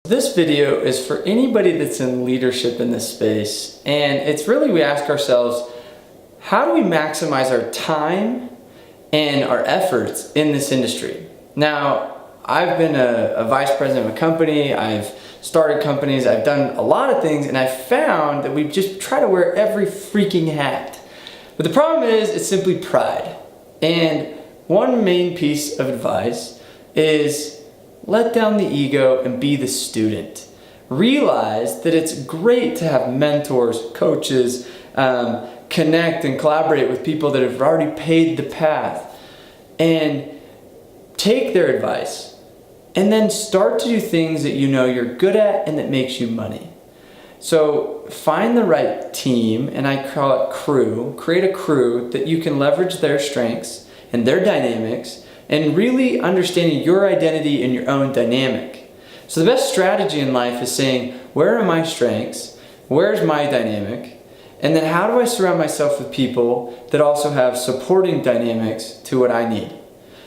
This video is for anybody that's in leadership in this space, and it's really, we ask ourselves, how do we maximize our time and our efforts in this industry? Now, I've been a vice president of a company, I've started companies, I've done a lot of things, and I've found that we just try to wear every freaking hat. But the problem is, it's simply pride. And one main piece of advice is let down the ego and be the student. Realize that it's great to have mentors, coaches, connect and collaborate with people that have already paved the path, and take their advice and then start to do things that you know you're good at and that makes you money. So find the right team, and I call it crew. Create a crew that you can leverage their strengths and their dynamics and really understanding your identity and your own dynamic. So the best strategy in life is saying, where are my strengths? Where's my dynamic? And then how do I surround myself with people that also have supporting dynamics to what I need?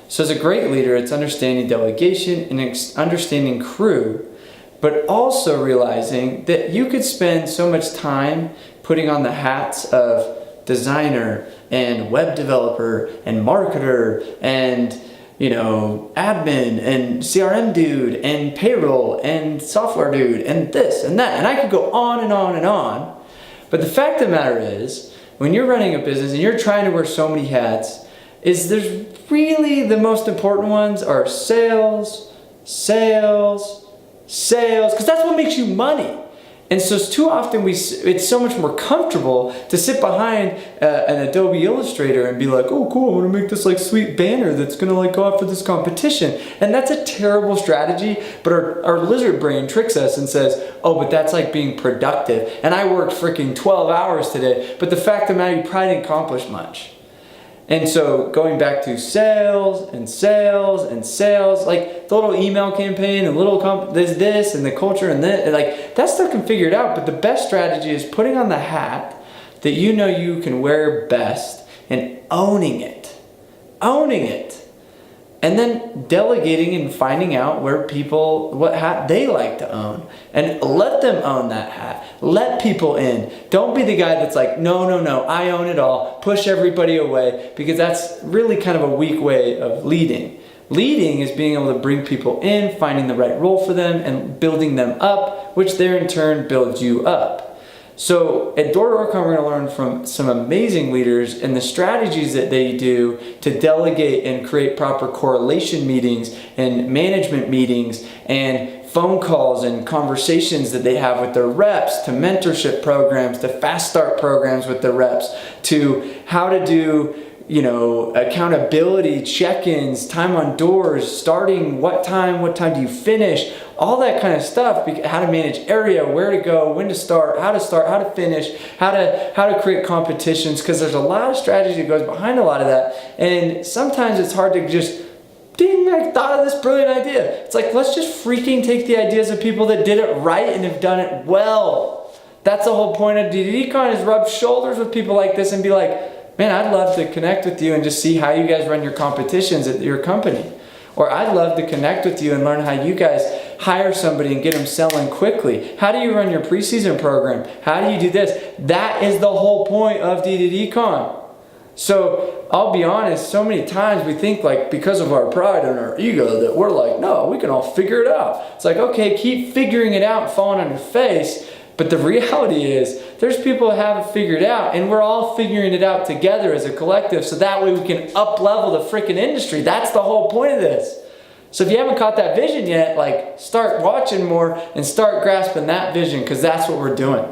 So as a great leader, it's understanding delegation and understanding crew, but also realizing that you could spend so much time putting on the hats of designer and web developer and marketer and admin and CRM dude and payroll and software dude and this and that. And I could go on and on and on. But the fact of the matter is, when you're running a business and you're trying to wear so many hats, there's really the most important ones are sales, because that's what makes you money. And so too often it's so much more comfortable to sit behind an Adobe Illustrator and be like, oh cool, I'm gonna make this like sweet banner that's gonna like go after this competition. And that's a terrible strategy, but our lizard brain tricks us and says, oh, but that's like being productive. And I worked freaking 12 hours today, but the fact of the matter, you probably didn't accomplish much. And so going back to sales, like the little email campaign and this and the culture and this, like that stuff can figure it out. But the best strategy is putting on the hat that you know you can wear best and owning it. And then delegating and finding out what hat they like to own. And let them own that hat. Let people in. Don't be the guy that's like, no, I own it all. Push everybody away, because that's really kind of a weak way of leading. Leading is being able to bring people in, finding the right role for them, and building them up, which there in turn builds you up. So at Door-to-Orcon, we're going to learn from some amazing leaders and the strategies that they do to delegate and create proper correlation meetings and management meetings and phone calls and conversations that they have with their reps, to mentorship programs, to fast start programs with their reps, to how to do accountability check-ins, time on doors, starting what time do you finish, all that kind of stuff, how to manage area, where to go, when to start, how to finish, how to create competitions, because there's a lot of strategy that goes behind a lot of that. And sometimes it's hard to just, ding, I thought of this brilliant idea. It's like, let's just freaking take the ideas of people that did it right and have done it well. That's the whole point of delegating, is rub shoulders with people like this and be like, man, I'd love to connect with you and just see how you guys run your competitions at your company. Or I'd love to connect with you and learn how you guys hire somebody and get them selling quickly. How do you run your preseason program? How do you do this? That is the whole point of delegating. So I'll be honest, so many times we think like because of our pride and our ego that we're like, no, we can all figure it out. It's like, okay, keep figuring it out and falling on your face. But the reality is, there's people who haven't figured it out, and we're all figuring it out together as a collective, so that way we can up-level the freaking industry. That's the whole point of this. So if you haven't caught that vision yet, like, start watching more and start grasping that vision, because that's what we're doing.